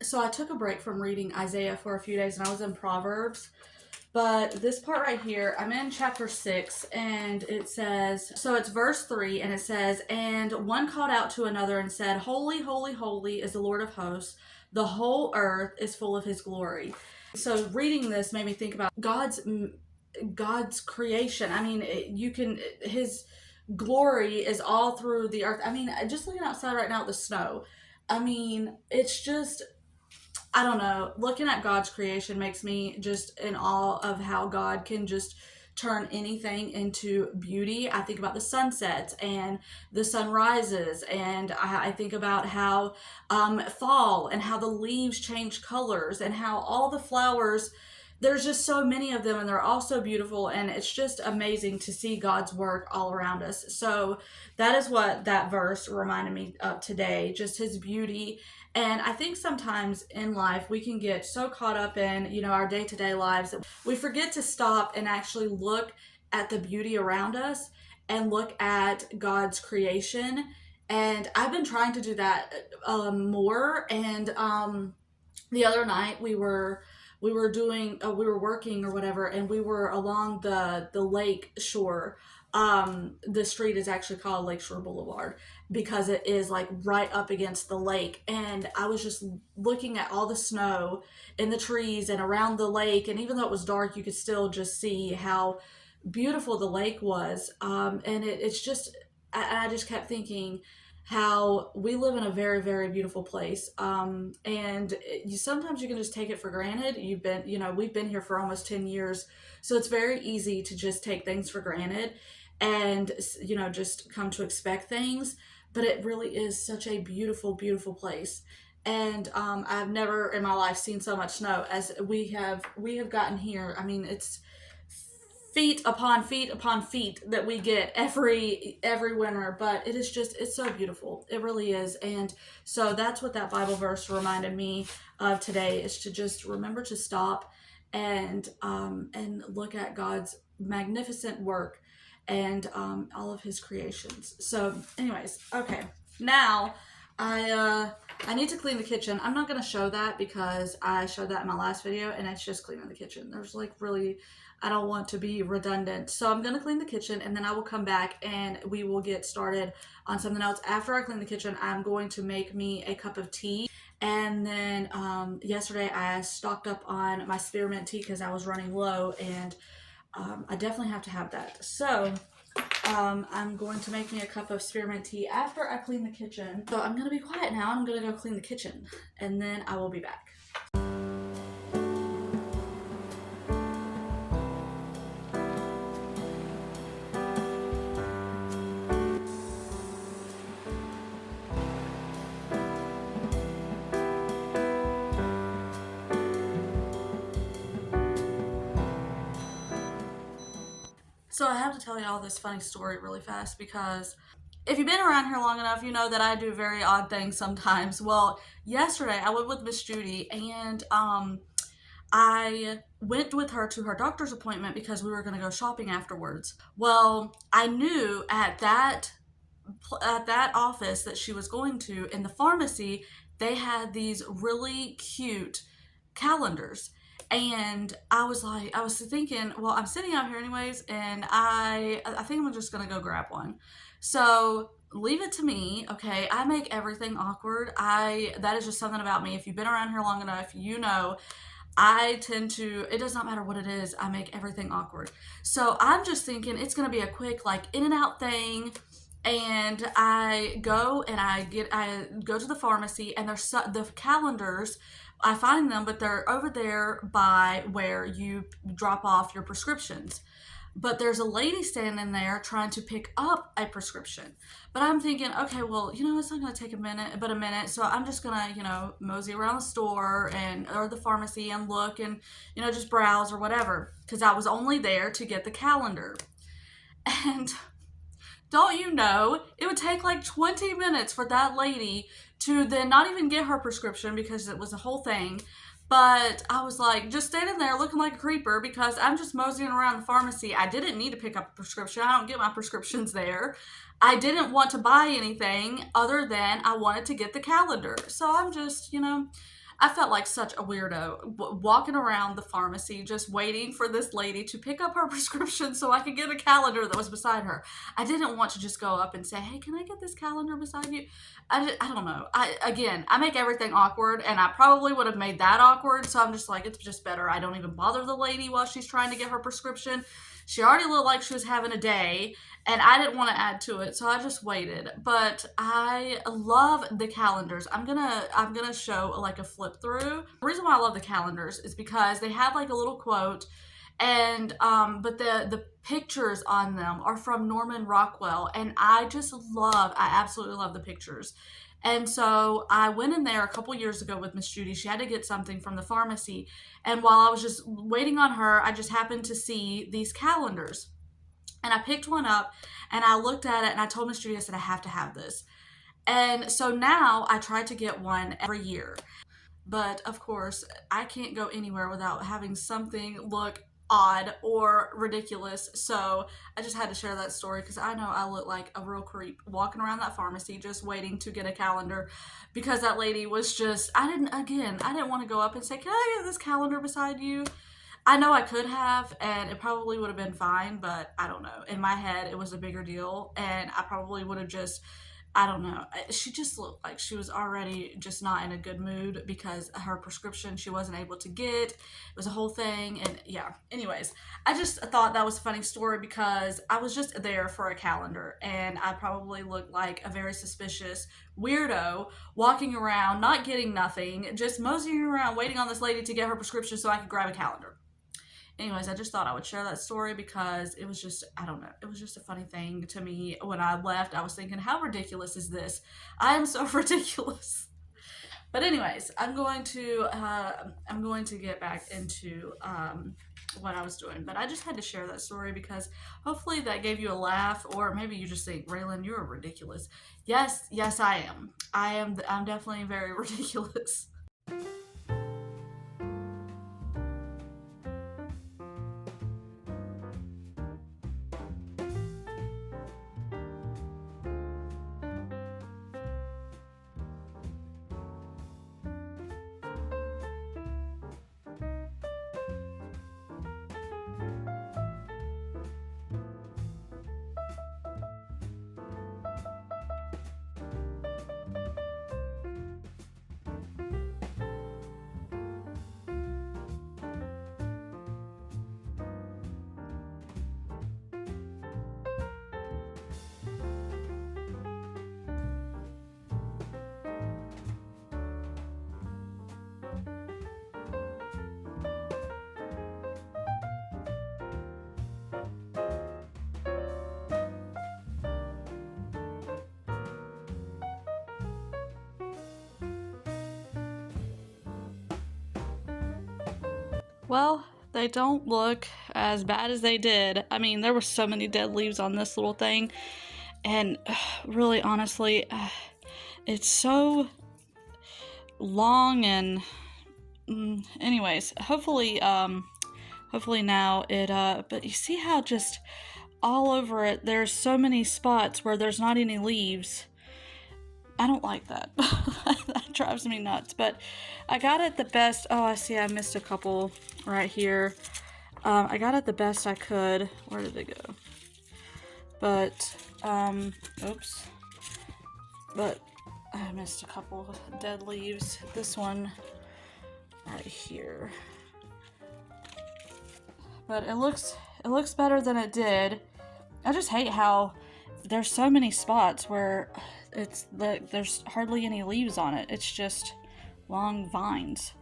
So I took a break from reading Isaiah for a few days and I was in Proverbs. But this part right here, I'm in chapter 6, and it says, so it's verse 3, and it says, "And one called out to another and said, Holy, holy, holy is the Lord of hosts. The whole earth is full of his glory." So reading this made me think about God's creation. I mean, his glory is all through the earth. I mean, just looking outside right now at the snow. I mean, it's just, I don't know. Looking at God's creation makes me just in awe of how God can just turn anything into beauty. I think about the sunsets and the sunrises, and I think about how fall and how the leaves change colors and how all the flowers. There's just so many of them, and they're all so beautiful, and it's just amazing to see God's work all around us. So that is what that verse reminded me of today, just his beauty. And I think sometimes in life we can get so caught up in, our day-to-day lives that we forget to stop and actually look at the beauty around us and look at God's creation. And I've been trying to do that more. And the other night we were working or whatever, and we were along the lake shore. The street is actually called Lakeshore Boulevard because it is like right up against the lake, and I was just looking at all the snow in the trees and around the lake, and even though it was dark, you could still just see how beautiful the lake was. And it's just, I just kept thinking how we live in a very, very beautiful place. And sometimes you can just take it for granted. We've been here for almost 10 years. So it's very easy to just take things for granted and, just come to expect things. But it really is such a beautiful, beautiful place. And I've never in my life seen so much snow as we have gotten here. I mean, it's feet upon feet upon feet that we get every winter, but it's so beautiful. It really is. And so that's what that Bible verse reminded me of today, is to just remember to stop and look at God's magnificent work and all of his creations. So anyways, okay, now I need to clean the kitchen. I'm not going to show that because I showed that in my last video, and it's just cleaning the kitchen. There's I don't want to be redundant. So I'm going to clean the kitchen, and then I will come back and we will get started on something else. After I clean the kitchen, I'm going to make me a cup of tea. And then yesterday I stocked up on my spearmint tea because I was running low, and I definitely have to have that. So I'm going to make me a cup of spearmint tea after I clean the kitchen. So I'm going to be quiet now, and I'm going to go clean the kitchen, and then I will be back. So I have to tell you all this funny story really fast, because if you've been around here long enough, you know that I do very odd things sometimes. Well, yesterday I went with Miss Judy, and I went with her to her doctor's appointment because we were going to go shopping afterwards. Well, I knew at that office that she was going to, in the pharmacy, they had these really cute calendars. And I was thinking, well, I'm sitting out here anyways, and I think I'm just gonna go grab one. So leave it to me, okay? I make everything awkward. That is just something about me. If you've been around here long enough, I tend to, it does not matter what it is, I make everything awkward. So I'm just thinking it's gonna be a quick, like, in and out thing. And I go to the pharmacy, and there's the calendars. I find them, but they're over there by where you drop off your prescriptions. But there's a lady standing there trying to pick up a prescription. But I'm thinking, okay, well, it's not going to take a minute. So I'm just going to, mosey around the store or the pharmacy and look and, just browse or whatever. Because I was only there to get the calendar. And don't you know, it would take like 20 minutes for that lady to then not even get her prescription, because it was a whole thing. But I was like, just standing there looking like a creeper because I'm just moseying around the pharmacy. I didn't need to pick up a prescription. I don't get my prescriptions there. I didn't want to buy anything other than I wanted to get the calendar. So I'm just, I felt like such a weirdo walking around the pharmacy just waiting for this lady to pick up her prescription so I could get a calendar that was beside her. I didn't want to just go up and say, hey, can I get this calendar beside you? I don't know. I make everything awkward, and I probably would have made that awkward, so I'm just like, it's just better. I don't even bother the lady while she's trying to get her prescription. She already looked like she was having a day, and I didn't want to add to it, so I just waited. But I love the calendars. I'm gonna show like a flip through. The reason why I love the calendars is because they have like a little quote, and but the pictures on them are from Norman Rockwell, and I absolutely love the pictures. And so I went in there a couple years ago with Miss Judy. She had to get something from the pharmacy, and while I was just waiting on her, I just happened to see these calendars. And I picked one up and I looked at it and I told Miss Judy, I said, I have to have this. And so now I try to get one every year. But of course, I can't go anywhere without having something look odd or ridiculous. So I just had to share that story because I know I look like a real creep walking around that pharmacy just waiting to get a calendar because that lady was just, I didn't want to go up and say, can I get this calendar beside you? I know I could have, and it probably would have been fine, but I don't know. In my head, it was a bigger deal, and I probably would have just, I don't know. She just looked like she was already just not in a good mood because her prescription she wasn't able to get. It was a whole thing, and yeah. Anyways, I just thought that was a funny story because I was just there for a calendar, and I probably looked like a very suspicious weirdo walking around, not getting nothing, just moseying around waiting on this lady to get her prescription so I could grab a calendar. Anyways, I just thought I would share that story because it was just, I don't know, it was just a funny thing to me. When I left, I was thinking, how ridiculous is this? I am so ridiculous. But anyways, I'm going to get back into what I was doing. But I just had to share that story because hopefully that gave you a laugh, or maybe you just think, Raylynn, you're ridiculous. Yes, I am. I'm definitely very ridiculous. Well, they don't look as bad as they did. I mean, there were so many dead leaves on this little thing, and really, honestly, it's so long and anyways, hopefully now it but you see how just all over it there's so many spots where there's not any leaves. I don't like that. That drives me nuts. But I got it the best. Oh, I see I missed a couple right here. I got it the best I could. Where did they go? But, oops. But I missed a couple dead leaves. This one right here. But it looks better than it did. I just hate how there's so many spots where there's hardly any leaves on it. It's just long vines.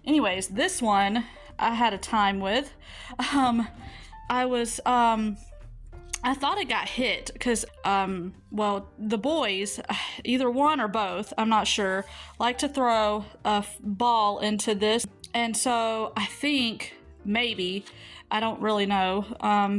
Anyways, this one I had a time with. I thought it got hit because, the boys, either one or both, I'm not sure, like to throw a ball into this. And so I think maybe, I don't really know,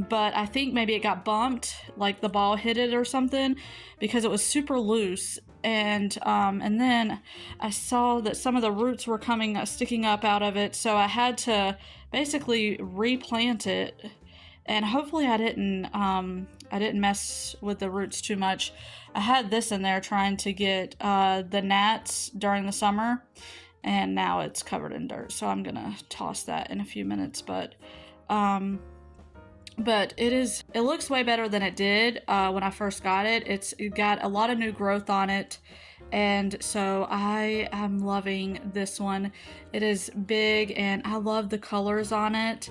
but I think maybe it got bumped, like the ball hit it or something, because it was super loose. And then I saw that some of the roots were sticking up out of it, so I had to basically replant it. And hopefully I didn't mess with the roots too much. I had this in there trying to get the gnats during the summer, and now it's covered in dirt. So I'm gonna toss that in a few minutes, but it looks way better than it did when I first got it. It got a lot of new growth on it, and so I am loving this one. It is big and I love the colors on it.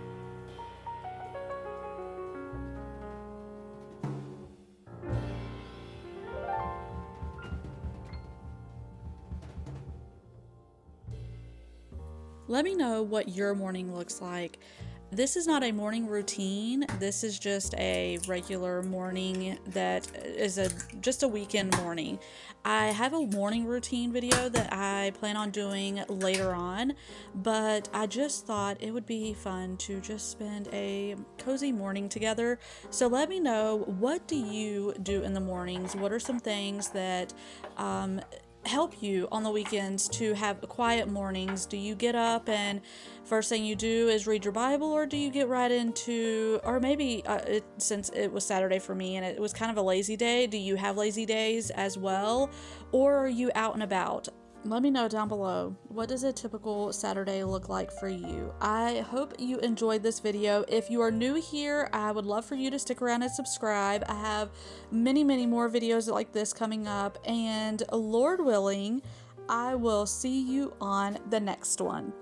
Let me know what your morning looks like. This is not a morning routine. This is just a regular morning that is just a weekend morning. I have a morning routine video that I plan on doing later on, but I just thought it would be fun to just spend a cozy morning together. So let me know, what do you do in the mornings? What are some things that help you on the weekends to have quiet mornings? Do you get up and first thing you do is read your Bible, or do you get right into, or maybe since it was Saturday for me and it was kind of a lazy day, do you have lazy days as well, or are you out and about? Let me know down below. What does a typical Saturday look like for you? I hope you enjoyed this video. If you are new here, I would love for you to stick around and subscribe. I have many more videos like this coming up, and Lord willing, I will see you on the next one.